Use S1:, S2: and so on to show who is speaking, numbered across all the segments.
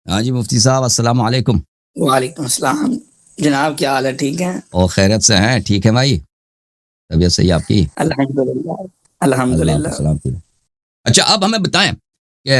S1: ہاں جی مفتی صاحب السلام علیکم.
S2: وعلیکم السلام جناب، کیا حال ہے؟ ٹھیک ہیں؟
S1: اور خیریت سے ہیں؟ ٹھیک ہے بھائی، طبیعت صحیح آپ کی؟
S2: الحمدللہ
S1: اللہ
S2: الحمدللہ.
S1: کو سلامتی. اچھا اب ہمیں بتائیں کہ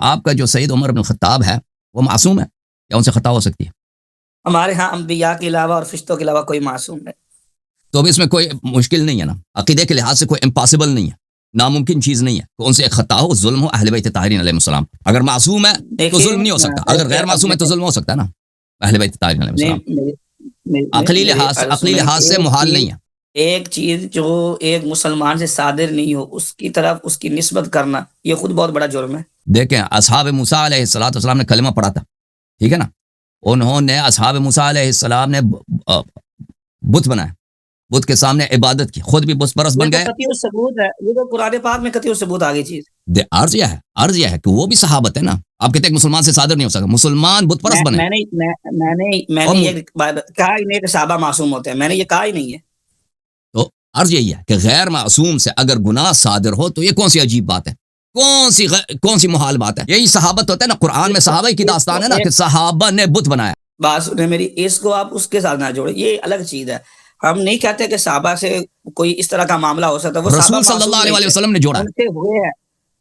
S1: آپ کا جو سید عمر بن الخطاب ہے وہ معصوم ہے یا ان سے خطا ہو سکتی ہے؟
S2: ہمارے ہاں انبیاء کے علاوہ اور فرشتوں کے علاوہ کوئی معصوم نہیں.
S1: تو اب اس میں کوئی مشکل نہیں ہے نا، عقیدے کے لحاظ سے کوئی امپاسبل نہیں ہے، ناممکن چیز نہیں ہے کہ ان سے ایک خطا ہو، ظلم ہو اہل بیت طاہرین علیہ السلام. اگر معصوم ہے تو
S2: دیکھیے
S1: ظلم نہیں ہو سکتا، اگر غیر معصوم ہے تو ظلم ہو سکتا ہے نا اہل بیت طاہرین علیہ السلام. عقلی لحاظ سے محال نہیں ہے.
S2: ایک چیز جو ایک مسلمان سے صادر نہیں ہو اس کی طرف اس کی نسبت کرنا یہ خود بہت بڑا جرم ہے.
S1: دیکھیں اصحاب موسیٰ علیہ السلام نے کلمہ پڑھا تھا، ٹھیک ہے نا، انہوں نے اصحاب موسیٰ علیہ السلام نے بت بنایا، بت کے سامنے عبادت کی، خود بھی بت پرست بن گئے.
S2: قطعی ثبوت ہے، یہ تو قرآن پاک میں قطعی ثبوت آگے چیز.
S1: عرض یہ ہے کہ وہ بھی صحابت ہے نا. آپ کہتے ہیں کہ مسلمان سے صادر نہیں ہو سکتا، مسلمان بت پرست بنے.
S2: میں نے یہ کہا ہی نہیں کہ صحابہ معصوم ہوتے ہیں، میں نے یہ کہا ہی نہیں ہے.
S1: تو عرض یہی ہے کہ غیر معصوم سے اگر گناہ صادر ہو تو یہ کون سی عجیب بات ہے، کون سی محال بات ہے؟ یہی صحابت ہوتا ہے نا. قرآن میں صحابہ کی داستان ہے نا کہ صحابہ نے بت بنایا.
S2: بات سنیں میری، اس کو آپ اس کے ساتھ نہ جوڑیں، یہ الگ چیز ہے. ہم نہیں کہتے کہ صحابہ سے کوئی اس طرح کا معاملہ ہو سکتا ہے. وہ
S1: رسول صلی اللہ علیہ وسلم نے جوڑا
S2: ان سے ہوئے ہیں،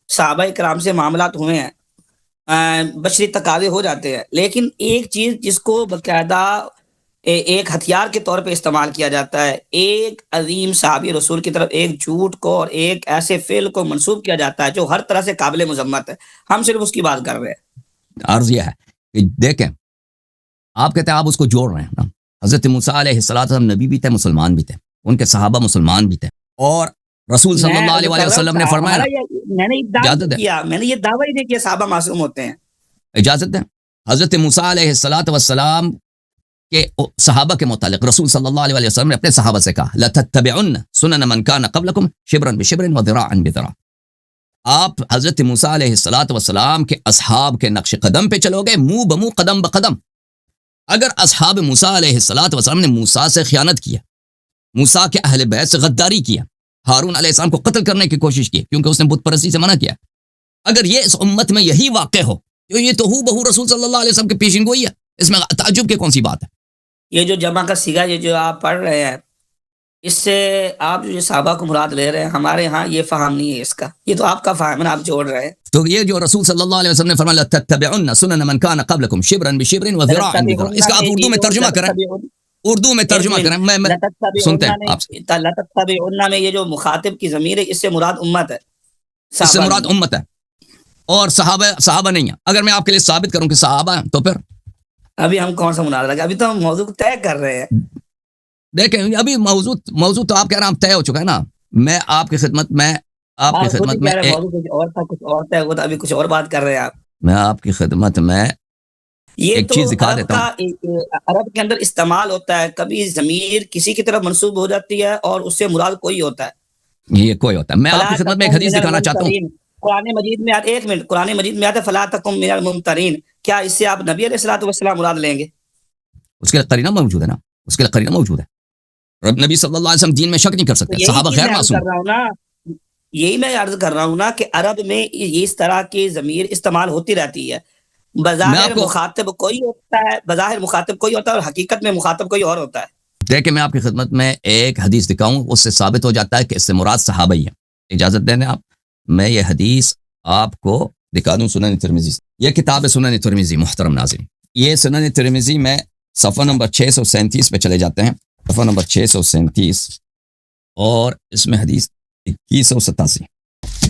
S2: صحابہ کرام سے معاملات ہوئے ہیں، بشری تقاضے ہو جاتے ہیں. لیکن ایک چیز جس کو باقاعدہ ایک ہتھیار کے طور پہ استعمال کیا جاتا ہے، ایک عظیم صحابی رسول کی طرف ایک جھوٹ کو اور ایک ایسے فعل کو منسوب کیا جاتا ہے جو ہر طرح سے قابل مذمت ہے. ہم صرف اس کی بات کر رہے ہیں.
S1: عرض یہ ہے کہ دیکھیں آپ کہتے ہیں آپ اس کو جوڑ رہے ہیں نا. حضرت موسیٰ علیہ السلام نبی بھی تھے، مسلمان بھی تھے، ان کے صحابہ مسلمان بھی تھے، اور رسول صلی اللہ علیہ وسلم نے فرمایا.
S2: میں نے یہ دعویٰ ہی نہیں کیا صحابہ معصوم ہوتے ہیں.
S1: اجازت دیں. حضرت موسیٰ علیہ السلام کے صحابہ کے متعلق رسول صلی اللہ علیہ وسلم نے اپنے صحابہ سے کہا لَتَتَّبِعُنَّ سُنَنَ مَنْ كَانَ قَبْلَكُمْ شِبْرًا بِشِبْرٍ وَذِرَاعًا بِذِرَاع. آپ حضرت موسیٰ علیہ السلام کے اصحاب کے نقش قدم پہ چلو گے، منہ بمنہ قدم بقدم. اگر اصحاب موسیٰ علیہ السلام نے موسیٰ سے خیانت کیا، موسیٰ کے اہل بیت سے غداری کیا، ہارون علیہ السلام کو قتل کرنے کی کوشش کی کیونکہ اس نے بت پرستی سے منع کیا، اگر یہ اس امت میں یہی واقع ہو تو یہ تو ہو بہو رسول صلی اللہ علیہ وسلم کے پیشن گوئی ہے. اس میں تعجب کی کون سی بات ہے؟
S2: یہ جو جمع کا سیگا یہ جو آپ پڑھ رہے ہیں، اس سے آپ جو صحابہ کو مراد لے رہے ہیں، ہمارے ہاں یہ فہم نہیں ہے اس کا. یہ تو آپ کا فہم ہے، آپ جوڑ رہے ہیں.
S1: تو یہ جو رسول صلی اللہ علیہ وسلم نے فرمایا لَتَتَّبِعُنَّ سُنَنَ مَنْ كَانَ قَبْلَكُمْ شِبْرًا بِشِبْرٍ وَذِرَاعًا بِذِرَاع، اس کا آپ اردو میں ترجمہ کریں. اردو میں ترجمہ کریں. میں سنتے ہیں آپ سے.
S2: لَتَتَّبِعُنَّ میں یہ جو مخاطب کی ضمیر ہے، اس سے مراد امت ہے،
S1: اس سے مراد امت ہے اور صحابہ نہیں ہیں. اگر میں آپ کے لیے ثابت کروں کہ صحابہ ہیں تو پھر
S2: ابھی ہم کون سا مناظرہ لگا؟ ابھی تو ہم موضوع طے کر رہے ہیں.
S1: دیکھیں ابھی موضوع تو آپ کہہ رہے ہیں طے ہو چکا ہے نا. میں آپ کی خدمت میں
S2: کچھ اور طے ہوا تھا، ابھی کچھ اور بات کر رہے ہیں آپ.
S1: میں آپ کی خدمت میں ایک چیز دکھا دیتا
S2: ہوں. عرب کے اندر استعمال ہوتا ہے، کبھی ضمیر کسی کی طرف منسوب ہو جاتی ہے اور اس سے مراد کوئی ہوتا ہے.
S1: یہ کوئی ہوتا ہے. میں آپ کی خدمت میں ایک حدیث دکھانا چاہتا ہوں.
S2: قرآن مجید میں آتا ہے، ایک منٹ، قرآن مجید میں آتا ہے فلا تکن من الممترین. کیا اس سے آپ نبی علیہ الصلوۃ والسلام مراد لیں گے؟
S1: اس کے قرینہ موجود ہے نا، اس کے قرینہ موجود ہے. رب نبی صلی اللہ علیہ وسلم دین میں شک نہیں کر سکتے، صحابہ غیر معصوم.
S2: یہی میں عرض کر رہا ہوں نا کہ عرب میں اس طرح کی ضمیر استعمال ہوتی رہتی ہے. بظاہر مخاطب کوئی ہوتا ہے اور حقیقت میں مخاطب کوئی اور ہوتا ہے.
S1: دیکھیں میں آپ کی خدمت میں ایک حدیث دکھاؤں، اس سے ثابت ہو جاتا ہے کہ اس سے مراد صحابہ ہی ہیں. اجازت دیں آپ، میں یہ حدیث آپ کو دکھا دوں. سنن ترمذی، یہ کتاب ہے سنن ترمذی. محترم ناظرین، یہ سنن ترمذی میں صفحہ نمبر 637 پہ چلے جاتے ہیں. صفحہ نمبر 637 اور اس میں حدیث 2187.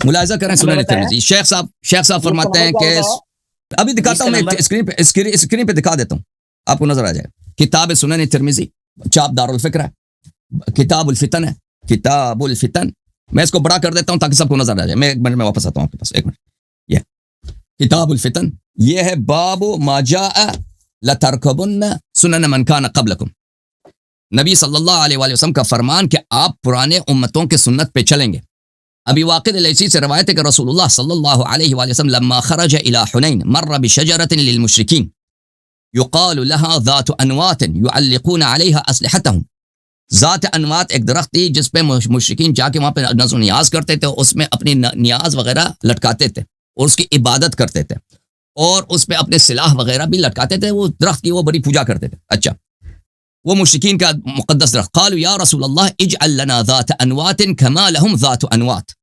S1: ملاحظہ کریں سنن ترمذی. شیخ صاحب فرماتے ہیں کہ ابھی دکھاتا ہوں میں اسکرین پہ دکھا دیتا ہوں، آپ کو نظر آ جائے. کتاب سنن ترمذی، چاپ دار الفکر ہے. کتاب الفتن ہے، کتاب الفتن. میں اس کو بڑا کر دیتا ہوں تاکہ سب کو نظر آ جائے. میں ایک منٹ میں واپس آتا ہوں آپ کے پاس. ایک منٹ. یہ کتاب الفتن، یہ ہے باب ما جاء لترکبن سنن من کان قبلکم. نبی صلی اللہ علیہ وآلہ وسلم کا فرمان کہ آپ پرانے امتوں کے سنت پہ چلیں گے. ابھی واقع لیسی سے روایت ہے کہ رسول اللہ صلی اللہ علیہ وآلہ وسلم لما خرج الى حنین مر بشجرة للمشرکین یقال لها ذات انوات يعلقون عليها اسلحتهم. ذات انوات ایک درخت تھی جس پہ مشرکین جا کے وہاں پہ نذر و نیاز کرتے تھے، اس میں اپنی نیاز وغیرہ لٹکاتے تھے اور اس کی عبادت کرتے تھے. اور اس پہ اپنے سلاح وغیرہ بھی لٹکاتے تھے، وہ درخت کی وہ بڑی پوجا کرتے تھے. اچھا، وہ مشرکین کا مقدس درخت. قالوا یا رسول اللہ اجعل لنا ذات انوات کما لهم ذات انوات.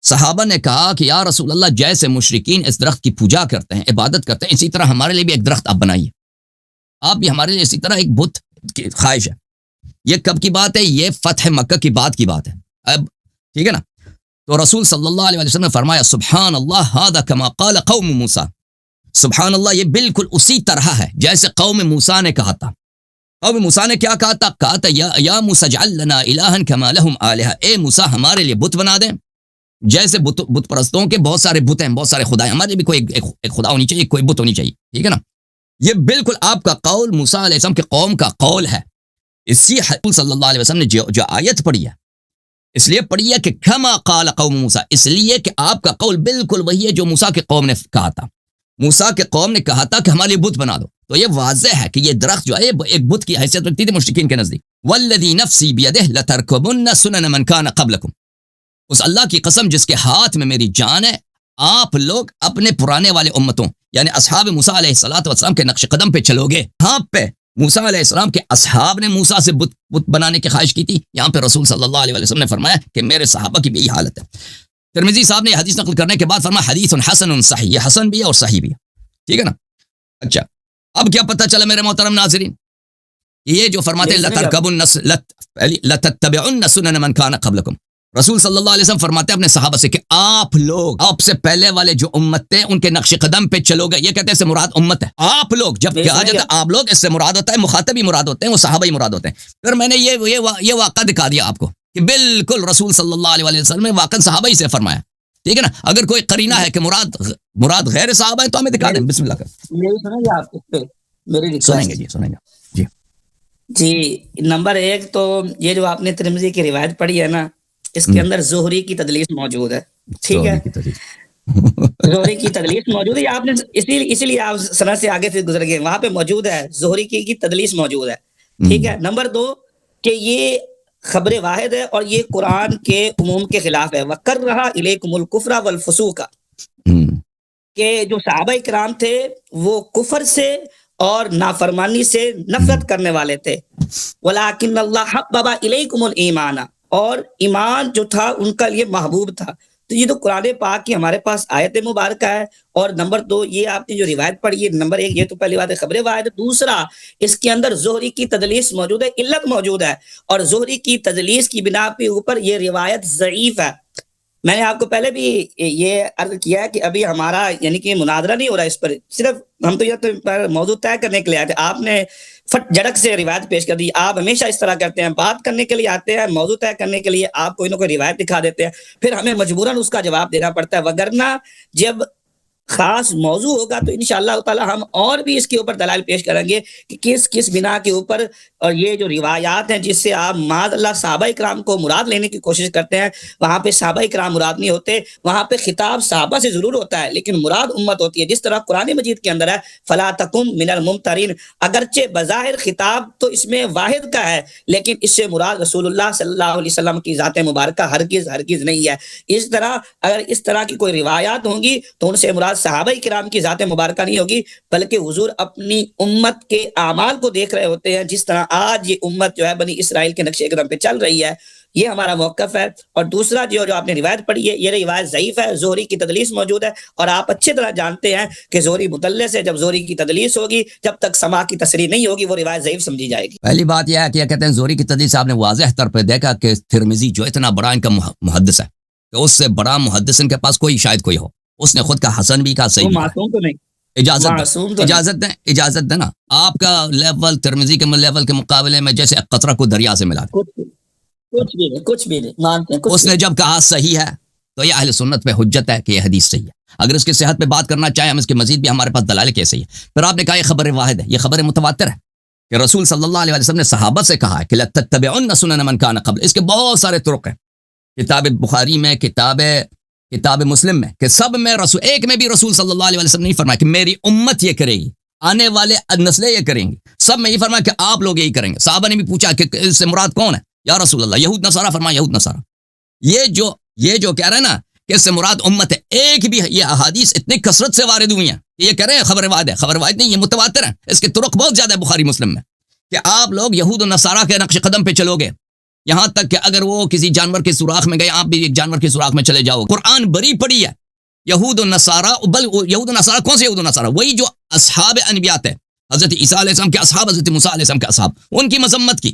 S1: صحابہ نے کہا کہ یا رسول اللہ جیسے مشرکین اس درخت کی پوجا کرتے ہیں، عبادت کرتے ہیں، اسی طرح ہمارے لیے بھی ایک درخت آپ بنائیے، آپ بھی ہمارے لیے اسی طرح ایک بت کی خواہش ہے. یہ کب کی بات ہے؟ یہ فتح مکہ کی بات کی بات ہے. اب ٹھیک ہے نا. تو رسول صلی اللہ علیہ وسلم نے فرمایا سبحان اللہ ھذا کما قال قوم موسیٰ. سبحان اللہ، یہ بالکل اسی طرح ہے جیسے قوم موسیٰ نے کہا تھا. قوم موسیٰ نے کیا کہا تھا؟ کہا تھا یا موسیٰ اجعل لنا الہا کما لهم آلہہ. اے موسیٰ ہمارے لیے بت بنا دیں جیسے بت پرستوں کے بہت سارے بت ہیں، بہت سارے خدا ہیں، ہمارے بھی کوئی ایک خدا ہونی چاہیے، کوئی بت ہونی چاہیے. ٹھیک ہے نا. یہ بالکل آپ کا قول موسیٰ علیہ السلام کے قوم کا قول ہے. اسی حضور صلی اللہ علیہ وسلم نے جو آیت پڑھی ہے، اس لیے پڑھی ہے کہ کما قال قوم موسیٰ، اس لیے کہ آپ کا قول بالکل وہی ہے جو موسیٰ کے قوم نے کہا تھا. موسیٰ کے قوم نے کہا تھا کہ ہمارے لیے بت بنا دو. تو یہ واضح ہے کہ یہ درخت جو ہے ایک بت کی حیثیت رکھتی تھی مشرکین کے نزدیک. والذی نفسی بیدہ لترکبن سنن من کان قبلکم. اس اللہ کی قسم جس کے ہاتھ میں میری جان ہے، آپ لوگ اپنے پرانے والے امتوں یعنی اصحاب موسیٰ علیہ السلام کے نقش قدم پہ چلو گے. ہاں پہ موسیٰ علیہ السلام کے اصحاب نے موسیٰ سے بت بنانے کی خواہش کی تھی. یہاں پہ رسول صلی اللہ علیہ وسلم نے فرمایا کہ میرے صحابہ کی بھی یہی حالت ہے. ترمذی صاحب نے یہ حدیث نقل کرنے کے بعد فرمایا حدیث حسن صحیح. یہ حسن بھی ہے اور صحیح بھی ہے. ٹھیک ہے نا. اچھا، اب کیا پتہ چلا میرے محترم ناظرین، یہ جو فرماتے ہیں لتتبعن سنن من کان قبلکم، رسول صلی اللہ علیہ وسلم فرماتے ہیں اپنے صحابہ سے کہ آپ لوگ آپ سے پہلے والے جو امت تھے ان کے نقش قدم پہ چلو گے. یہ کہتے ہیں اس سے مراد امت ہے. آپ لوگ جب کہا جاتا ہے آپ لوگ، اس سے مراد ہوتا ہے مخاطب ہی مراد ہوتے ہیں، وہ صحابہ ہی مراد ہوتے ہیں. پھر میں نے یہ واقعہ دکھا دیا آپ کو کہ بالکل رسول صلی اللہ علیہ وسلم نے واقعا صحابہ ہی سے فرمایا. ٹھیک ہے نا. اگر کوئی قرینہ ہے کہ مراد غیر صحابہ ہے تو ہمیں دکھا دیں. بسم اللہ کر سنیں گے. جی
S2: جی. نمبر ایک تو یہ جو آپ نے ترمذی کی روایت پڑھی ہے نا، اس کے اندر زہری کی تدلیس موجود ہے. ٹھیک ہے، زہری کی تدلیس موجود ہے. آپ نے اسی لیے آپ سند سے آگے سے گزر گئے، وہاں پہ موجود ہے زہری کی تدلیس موجود ہے. ٹھیک ہے. نمبر دو کہ یہ خبر واحد ہے اور یہ قرآن کے عموم کے خلاف ہے. وَكَرَّهَ إِلَيْكُمُ الْكُفْرَ وَالْفُسُوقَ، کہ جو صحابہ کرام تھے وہ کفر سے اور نافرمانی سے نفرت کرنے والے تھے. وَلَٰكِنَّ اللَّهَ حَبَّبَ إِلَيْكُمُ الْإِيمَانَ، اور ایمان جو تھا ان کا لیے محبوب تھا. تو یہ تو قرآن پاک کی ہمارے پاس آیت مبارکہ ہے. اور نمبر دو یہ آپ نے جو روایت پڑھی ہے، نمبر ایک یہ تو پہلی بات ہے خبر واحد. دوسرا اس کے اندر زہری کی تدلیس موجود ہے، علت موجود ہے، اور زہری کی تدلیس کی بنا پہ اوپر یہ روایت ضعیف ہے. میں نے آپ کو پہلے بھی یہ عرض کیا ہے کہ ابھی ہمارا یعنی کہ مناظرہ نہیں ہو رہا اس پر، صرف ہم تو یہ موضوع طے کرنے کے لیے آئے تھے. آپ نے فٹ جھڑک سے روایت پیش کر دی. آپ ہمیشہ اس طرح کرتے ہیں، بات کرنے کے لیے آتے ہیں، موضوع طے کرنے کے لیے آپ کوئی نہ کوئی روایت دکھا دیتے ہیں، پھر ہمیں مجبوراً اس کا جواب دینا پڑتا ہے. وگرنہ جب خاص موضوع ہوگا تو انشاءاللہ تعالی ہم اور بھی اس کے اوپر دلائل پیش کریں گے کہ کس بنا کے اوپر. اور یہ جو روایات ہیں جس سے آپ معاذ اللہ صحابہ کرام کو مراد لینے کی کوشش کرتے ہیں، وہاں پہ صحابہ کرام مراد نہیں ہوتے. وہاں پہ خطاب صحابہ سے ضرور ہوتا ہے لیکن مراد امت ہوتی ہے. جس طرح قرآن مجید کے اندر ہے فلا تکم من الممترین، اگرچہ بظاہر خطاب تو اس میں واحد کا ہے لیکن اس سے مراد رسول اللہ صلی اللہ علیہ وسلم کی ذات مبارکہ ہرگز نہیں ہے. اس طرح اگر اس طرح کی کوئی روایات ہوں گی تو ان سے مراد صحابہ کرام کی ذات مبارکہ نہیں ہوگی، بلکہ حضور اپنی امت کے اعمال کو دیکھ رہے ہوتے ہیں. جس طرح آج یہ امت جو ہے بنی اسرائیل کے نقشے قدم پہ چل رہی ہے، یہ ہمارا موقف ہے. اور دوسرا جو آپ نے روایت پڑھی ہے یہ روایت ضعیف ہے، زہری کی تدلیس موجود ہے. اور آپ اچھی طرح جانتے ہیں کہ زہری مدلس ہے. جب زہری کی تدلیس ہوگی، جب تک سما کی تصریح نہیں ہوگی، وہ روایت ضعیف سمجھی جائے گی.
S1: پہلی بات یہ ہے کہ کہتے ہیں زہری کی تدلیس آپ نے واضح طور پہ دیکھا کہ ترمذی جو اتنا بڑا ان کا محدث ہے کہ اس سے بڑا محدث ان کے پاس شاید کوئی ہو. اس نے خود کا حسن بھی کہا، صحیح بھی
S2: معصوم تو نہیں.
S1: اجازت دینا. آپ کا لیول ترمذی کے لیول کے مقابلے میں جیسے قطرہ کو دریا سے ملا،
S2: کچھ بھی نہیں مانتے ہیں.
S1: اس نے جب کہا صحیح ہے تو یہ اہل سنت پہ حجت ہے کہ یہ حدیث صحیح ہے. اگر اس کی صحت پہ بات کرنا چاہیں ہم اس کے مزید بھی ہمارے پاس دلائل کیسے ہی ہے. پھر آپ نے کہا یہ خبر واحد ہے، یہ خبر متواتر ہے کہ رسول صلی اللہ علیہ وسلم نے صحابہ سے کہا ہے کہ لتتبعن سنن من کان قبل. اس کے بہت سارے طرق ہیں، کتاب بخاری میں، کتاب مسلم میں، کہ سب میں رسول ایک میں بھی رسول صلی اللہ علیہ وسلم نے نہیں فرمایا کہ میری امت یہ کرے گی، آنے والے نسلیں یہ کریں گی. سب میں یہ فرمایا کہ آپ لوگ یہی کریں گے. صحابہ نے بھی پوچھا کہ اس سے مراد کون ہے یا رسول اللہ؟ یہود نصارہ. فرمایا یہود نصارہ. یہ جو کہہ رہے ہیں نا کہ اس سے مراد امت ہے، ایک بھی یہ احادیث اتنی کثرت سے وارد ہوئی ہیں یہ کہہ رہے ہیں خبر روایت ہے، خبر روایت نہیں، یہ متواتر ہے، اس کے طرق بہت زیادہ ہے بخاری مسلم میں، کہ آپ لوگ یہود و نصارہ کے نقش قدم پہ چلو گے، یہاں تک کہ اگر وہ کسی جانور کے سوراخ میں گئے آپ بھی ایک جانور کے سوراخ میں چلے جاؤ. قرآن بری پڑی ہے یہود و نصارہ، یہود و نصارہ کون سے یہود و نصارہ؟ وہی جو اصحاب انبیاء تھے، حضرت عیسیٰ علیہ السلام کے اصحاب، حضرت موسیٰ علیہ السلام کے اصحاب، ان کی مذمت کی،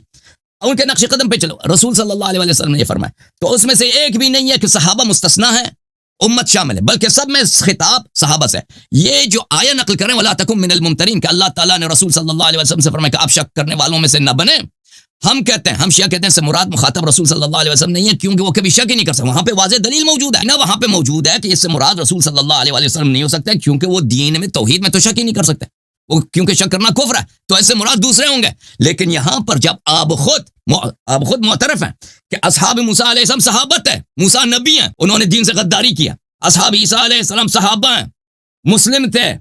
S1: ان کے نقش قدم پہ چلو. رسول صلی اللہ علیہ وسلم نے یہ فرمایا. تو اس میں سے ایک بھی نہیں ہے کہ صحابہ مستثنا ہے، امت شامل ہے، بلکہ سب میں خطاب صحابہ سے. یہ جو آیہ نقل کریں وَلَا تَكُن مِّنَ الْمُمْتَرِينَ کہ اللہ تعالیٰ نے رسول صلی اللہ علیہ وسلم سے فرمایا کہ آپ شک کرنے والوں میں سے نہ بنیں. ہم کہتے ہیں، ہم شیعہ کہتے ہیں اس سے مراد مخاطب رسول صلی اللہ علیہ وسلم نہیں ہے، کیونکہ وہ کبھی شک ہی نہیں کر سکتے. وہاں پہ واضح دلیل موجود ہے نہ، وہاں پہ موجود ہے کہ اس سے مراد رسول صلی اللہ علیہ وسلم نہیں ہو سکتا ہے، کیونکہ وہ دین میں توحید میں تو شک ہی نہیں کر سکتے، وہ کیونکہ شک کرنا کفر ہے، تو اس سے مراد دوسرے ہوں گے. لیکن یہاں پر جب آپ خود معترف ہیں کہ اصحاب موسیٰ علیہ السلام صحابت ہے، موسیٰ نبی ہیں، انہوں نے دین سے غداری کیا، اصحاب عیسیٰ علیہ السلام صحابہ ہیں، مسلم تھے،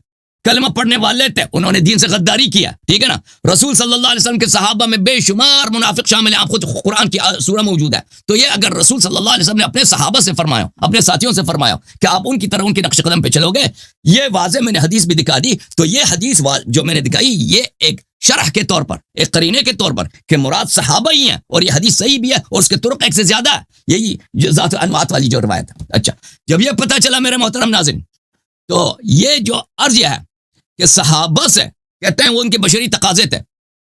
S1: کلمہ پڑھنے والے تھے، انہوں نے دین سے غداری کیا، ٹھیک ہے نا. رسول صلی اللہ علیہ وسلم کے صحابہ میں بے شمار منافق شامل ہیں، آپ خود قرآن کی سورہ موجود ہے. تو یہ اگر رسول صلی اللہ علیہ وسلم نے اپنے صحابہ سے فرمایا، اپنے ساتھیوں سے فرمایا کہ آپ ان کی طرح ان کے نقش قدم پہ چلو گے، یہ واضح میں نے حدیث بھی دکھا دی. تو یہ حدیث جو میں نے دکھائی یہ ایک شرح کے طور پر، ایک قرینے کے طور پر کہ مراد صحابہ ہی ہیں، اور یہ حدیث صحیح بھی ہے اور اس کے طرق ایک سے زیادہ ہے، یہی جو ذات انوات والی جو روایت ہے. اچھا، جب یہ پتہ چلا میرے محترم ناظرین، تو یہ جو عرض یہ ہے کہ صحابہ سے کہتے ہیں وہ ان کے بشری تقاضے تھے،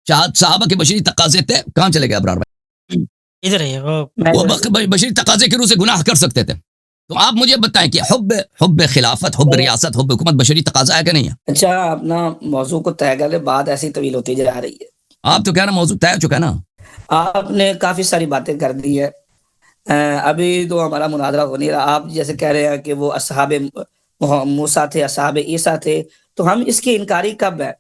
S1: صحابہ کے بشری تقاضے تھے. کہاں چلے گئے ابرار بھائی؟
S3: ادھر ہے
S1: وہ بشری تقاضے کے روح سے گناہ کر سکتے تھے. تو آپ مجھے بتائیں کہ حب خلافت، حب ریاست، حب حکومت بشری تقاضا ہے کہ نہیں ہے؟
S2: اچھا، اپنا موضوع کو طے کرے، بات ایسی طویل ہوتی جا رہی ہے.
S1: آپ تو کہہ رہے ہیں موضوع طے ہو چکا ہے نا.
S2: آپ نے کافی ساری باتیں کر دی ہے، ابھی تو ہمارا مناظرہ ہو نہیں رہا. آپ جیسے کہہ رہے ہیں کہ وہ اصحاب موسیٰ تھے، اصحاب عیسیٰ تھے، تو ہم اس کی انکاری کب ہے؟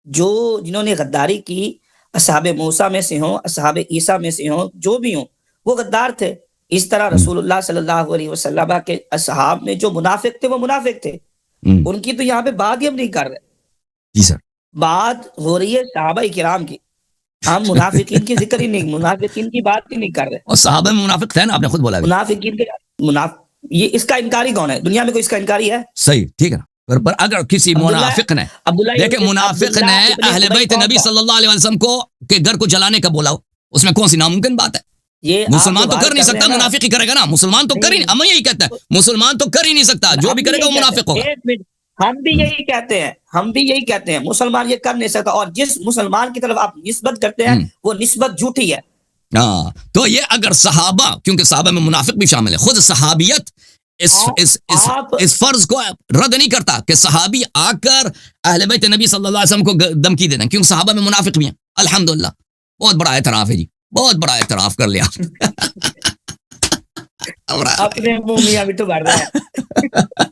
S2: جنہوں نے غداری کی، اصحاب موسیٰ میں سے ہوں، اصحاب عیسیٰ میں سے ہوں، جو بھی ہوں، وہ غدار تھے. اس طرح رسول اللہ صلی اللہ علیہ وسلم کے اصحاب میں جو منافق تھے وہ منافق تھے، ان کی تو یہاں پہ بات ہی ہم نہیں کر رہے.
S1: جی سر،
S2: بات ہو رہی ہے صحابہ کرام کی، ہم منافقین کی ذکر ہی نہیں، منافقین کی بات ہی نہیں کر رہے.
S1: اور صحابہ میں منافق تھے نا، آپ نے خود بولا.
S2: منافقین کے یہ اس کا انکاری کون ہے؟ دنیا میں کوئی اس کا انکاری ہے؟
S1: صحیح، ٹھیک ہے نا. پر اگر کسی منافق نے دیکھیں، منافق نے اہل بیت نبی صلی اللہ علیہ وسلم کو کہ گھر کو جلانے کا بولا، اس میں کون سی ناممکن بات ہے؟ مسلمان تو کر نہیں سکتا، منافق ہی کرے گا نا. مسلمان تو کر ہی نہیں، ہم یہی کہتے ہیں مسلمان تو کر ہی نہیں سکتا، جو بھی کرے گا وہ منافق ہوگا.
S2: ہم بھی یہی کہتے ہیں، مسلمان یہ کر نہیں سکتا، اور جس مسلمان کی طرف آپ نسبت کرتے ہیں وہ نسبت جھوٹی ہے.
S1: ہاں، تو یہ اگر صحابہ، کیونکہ صحابہ میں منافق بھی شامل ہے، خود صحابیت اس فرض کو رد نہیں کرتا کہ صحابی آ کر اہل بیت نبی صلی اللہ علیہ وسلم کو دھمکی دے دیں، کیونکہ صحابہ میں منافق بھی ہیں. الحمدللہ، بہت بڑا اعتراف ہے جی، بہت بڑا اعتراف کر لیا.
S2: اپنے منہ میاں بھی تو بڑھ رہا ہے.